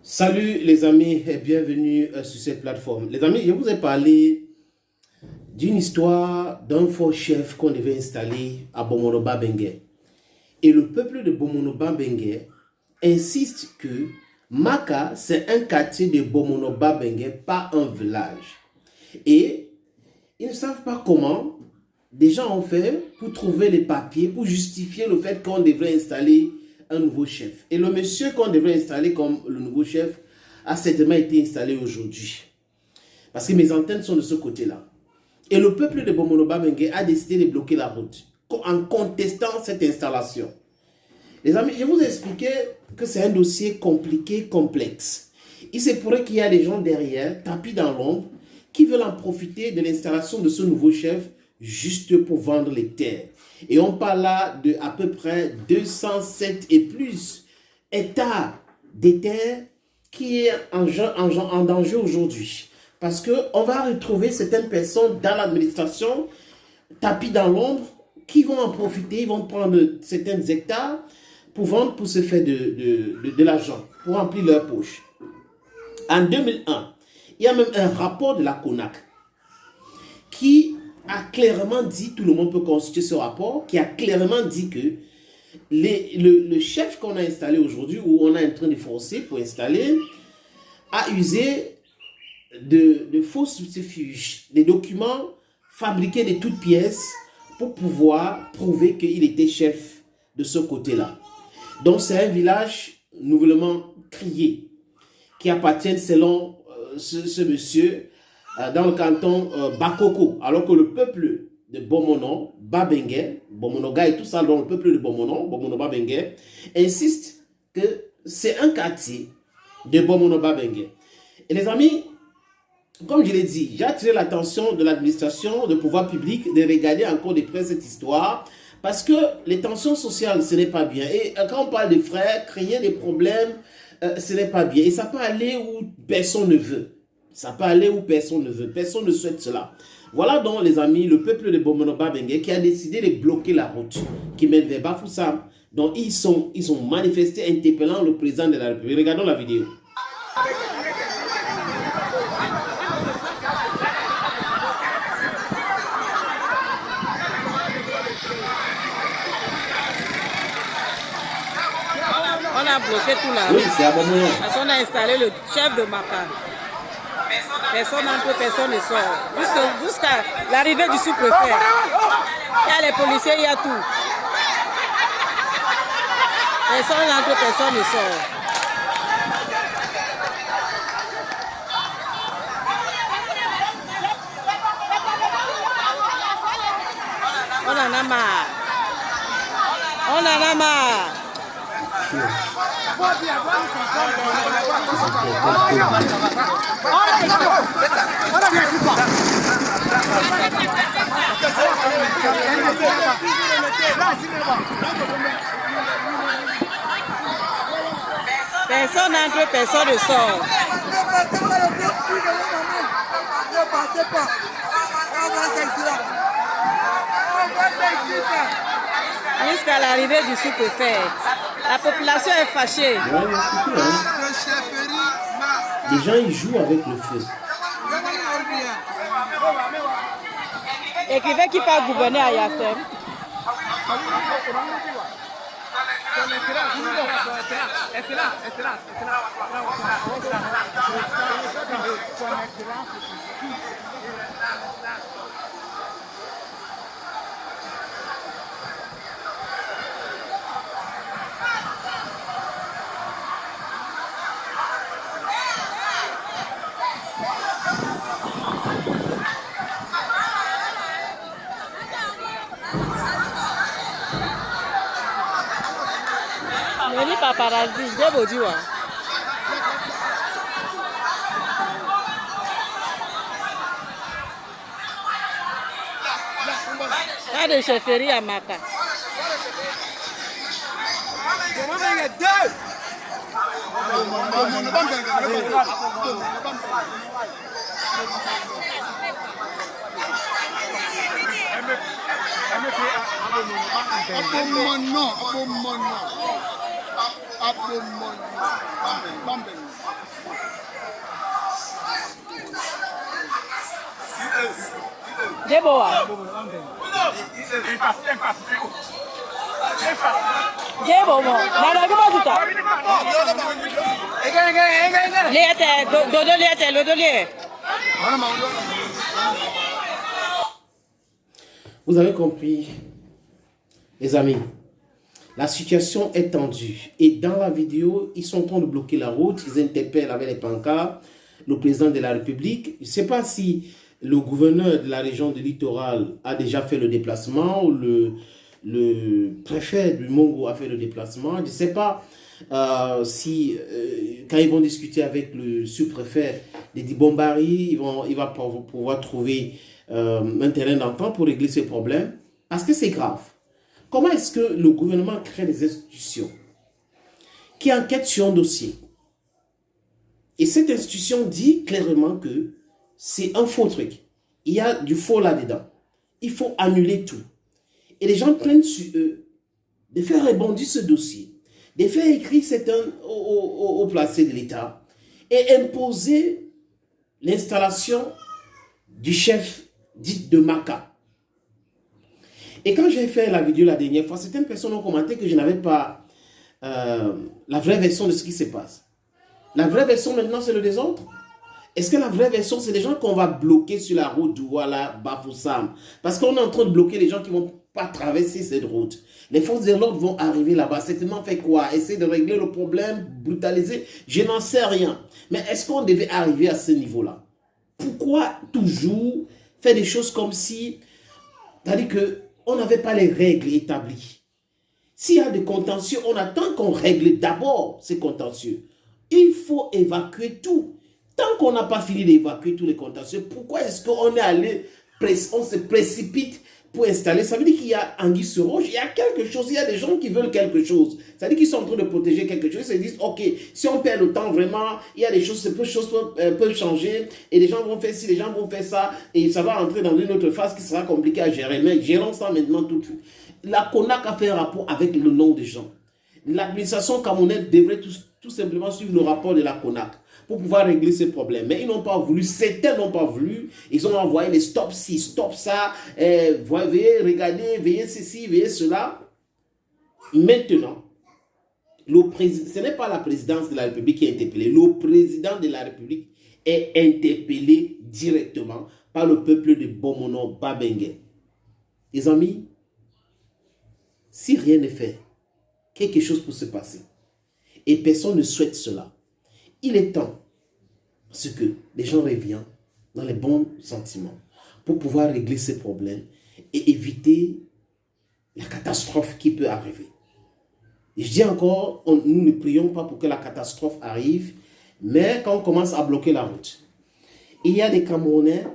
Salut les amis et bienvenue sur cette plateforme. Les amis, je vous ai parlé d'une histoire d'un faux chef qu'on devait installer à Bomonoba Bengue. Et le peuple de Bomonoba Bengue insiste que Maka, c'est un quartier de Bomonoba Bengue, pas un village. Et ils ne savent pas comment des gens ont fait pour trouver les papiers, pour justifier le fait qu'on devrait installer un nouveau chef. Et le monsieur qu'on devrait installer comme le nouveau chef a certainement été installé aujourd'hui. Parce que mes antennes sont de ce côté-là. Et le peuple de Bomonoba Bengue a décidé de bloquer la route en contestant cette installation. Les amis, je vous ai expliqué que c'est un dossier compliqué, complexe. Il se pourrait qu'il y a des gens derrière, tapis dans l'ombre, qui veulent en profiter de l'installation de ce nouveau chef juste pour vendre les terres. Et on parle là de à peu près 207 et plus hectares de terres qui est en danger aujourd'hui. Parce qu'on va retrouver certaines personnes dans l'administration, tapis dans l'ombre, qui vont en profiter, ils vont prendre certains hectares pour vendre, pour se faire de l'argent, pour remplir leur poche. En 2001, il y a même un rapport de la CONAC qui a clairement dit, tout le monde peut consulter ce rapport, qui a clairement dit que le chef qu'on a installé aujourd'hui, ou on est en train de forcer pour installer, a usé de faux subterfuges, des documents fabriqués de toutes pièces pour pouvoir prouver qu'il était chef de ce côté-là. Donc c'est un village nouvellement crié, qui appartient selon ce monsieur dans le canton Bakoko, alors que le peuple de Bomono, Babengue, Bomonoga et tout ça, dont le peuple de Bomono, Bomono Babengue, insiste que c'est un quartier de Bomono Babengue. Et les amis, comme je l'ai dit, j'ai attiré l'attention de l'administration, de pouvoir public, de regarder encore de près cette histoire, parce que les tensions sociales, ce n'est pas bien. Et quand on parle de frères, créer des problèmes, ce n'est pas bien. Et ça peut aller où personne ne veut. Ça peut aller où personne ne veut. Personne ne souhaite cela. Voilà donc, les amis, le peuple de Bomonoba Bengue qui a décidé de bloquer la route qui mène vers Bafoussam. Donc, ils ont manifesté interpellant le président de la République. Regardons la vidéo. On a bloqué tout là. Oui, c'est à Bomono. Parce qu'on a installé le chef de Maka. Personne n'entre, personne ne sort. Jusqu'à l'arrivée du sous-préfet. Il y a les policiers, il y a tout. Personne n'entre, personne ne sort. On en a marre. On en a marre. Personne n'entre, personne ne sort. Jusqu'à l'arrivée du sous-préfet, la population est fâchée. Les gens, ils jouent avec le feu. Écrivain qui part gouverner à Yassem. Neni paparazzi, Debodiwa. Pas de chefferie à Maka. Deboa. Deboa. Nada que pasa. Liete, dodo liete, dodo liete. Vous avez compris, les amis. La situation est tendue. Et dans la vidéo, ils sont en train de bloquer la route. Ils interpellent avec les pancartes le président de la République. Je ne sais pas si le gouverneur de la région du littoral a déjà fait le déplacement ou le préfet du Mongo a fait le déplacement. Je ne sais pas si, quand ils vont discuter avec le sous-préfet de Dibombari, il va pouvoir trouver un terrain d'entente pour régler ces problèmes. Parce que c'est grave. Comment est-ce que le gouvernement crée des institutions qui enquêtent sur un dossier? Et cette institution dit clairement que c'est un faux truc. Il y a du faux là-dedans. Il faut annuler tout. Et les gens prennent sur eux de faire rebondir ce dossier, de faire écrire au placé de l'État et imposer l'installation du chef dit de Maka. Et quand j'ai fait la vidéo la dernière fois, certaines personnes ont commenté que je n'avais pas la vraie version de ce qui se passe. La vraie version maintenant, c'est le désordre. Est-ce que la vraie version, c'est les gens qu'on va bloquer sur la route Douala, Bafoussam? Parce qu'on est en train de bloquer les gens qui ne vont pas traverser cette route. Les forces de l'ordre vont arriver là-bas. Certainement fait quoi? Essayer de régler le problème, brutaliser? Je n'en sais rien. Mais est-ce qu'on devait arriver à ce niveau-là? Pourquoi toujours faire des choses comme si... C'est-à-dire que on n'avait pas les règles établies. S'il y a des contentieux, on attend qu'on règle d'abord ces contentieux. Il faut évacuer tout. Tant qu'on n'a pas fini d'évacuer tous les contentieux, pourquoi est-ce qu'on est allé, on se précipite pour installer? Ça veut dire qu'il y a anguille sur roche, il y a quelque chose, il y a des gens qui veulent quelque chose. Ça veut dire qu'ils sont en train de protéger quelque chose. Ils se disent, ok, si on perd le temps, vraiment, il y a des choses, peu de choses peuvent changer, et les gens vont faire ci, les gens vont faire ça, et ça va entrer dans une autre phase qui sera compliquée à gérer. Mais gérons ça maintenant tout de suite. La CONAC a fait un rapport avec le nom des gens. L'administration camerounaise devrait tout simplement suivre le rapport de la CONAC pour pouvoir régler ces problèmes. Mais ils n'ont pas voulu, certains n'ont pas voulu. Ils ont envoyé les stop ci, stop ça, veuillez regarder, veuillez ceci, veuillez cela. Maintenant, ce n'est pas la présidence de la République qui est interpellée. Le président de la République est interpellé directement par le peuple de Bomono Babengue. Les amis, si rien n'est fait, quelque chose peut se passer. Et personne ne souhaite cela. Il est temps que les gens reviennent dans les bons sentiments pour pouvoir régler ces problèmes et éviter la catastrophe qui peut arriver. Et je dis encore, nous ne prions pas pour que la catastrophe arrive, mais quand on commence à bloquer la route, il y a des Camerounais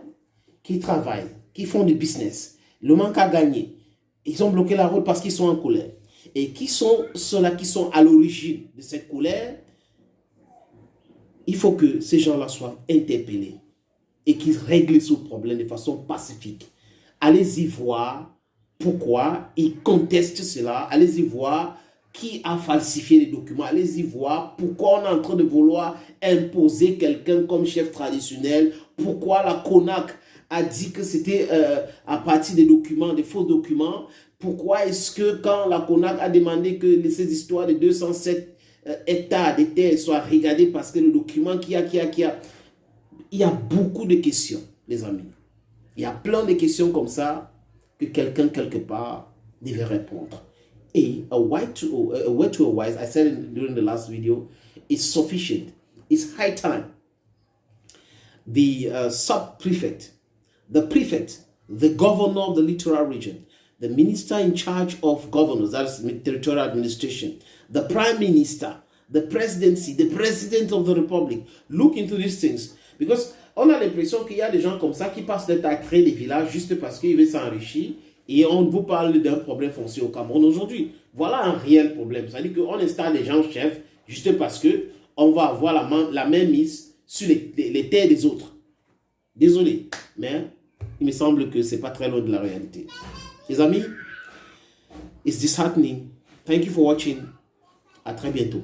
qui travaillent, qui font du business, le manque à gagner. Ils ont bloqué la route parce qu'ils sont en colère. Et qui sont ceux-là qui sont à l'origine de cette colère? Il faut que ces gens-là soient interpellés et qu'ils règlent ce problème de façon pacifique. Allez-y voir pourquoi ils contestent cela. Allez-y voir qui a falsifié les documents. Allez-y voir pourquoi on est en train de vouloir imposer quelqu'un comme chef traditionnel. Pourquoi la CONAC a dit que c'était à partir des documents, des faux documents. Pourquoi est-ce que quand la CONAC a demandé que ces histoires de 207 hectares de terre soient regardées parce que le document il y a beaucoup de questions, les amis. Il y a plein de questions comme ça que quelqu'un quelque part devait répondre. Et a way to a wise, I said it during the last video, is sufficient. It's high time. The sub-prefect, the prefect, the governor of the littoral region, the minister in charge of governors, that's territorial administration, the prime minister, the presidency, the president of the republic, look into these things. Because on a l'impression qu'il y a des gens comme ça qui passent leur temps à créer des villages juste parce qu'ils veulent s'enrichir et on vous parle d'un problème foncier au Cameroun aujourd'hui. Voilà un réel problème. C'est-à-dire qu'on installe des gens chefs juste parce qu'on va avoir la main mise sur les terres des autres. Désolé, mais il me semble que ce n'est pas très loin de la réalité. Les amis, it's disheartening. Thank you for watching. À très bientôt.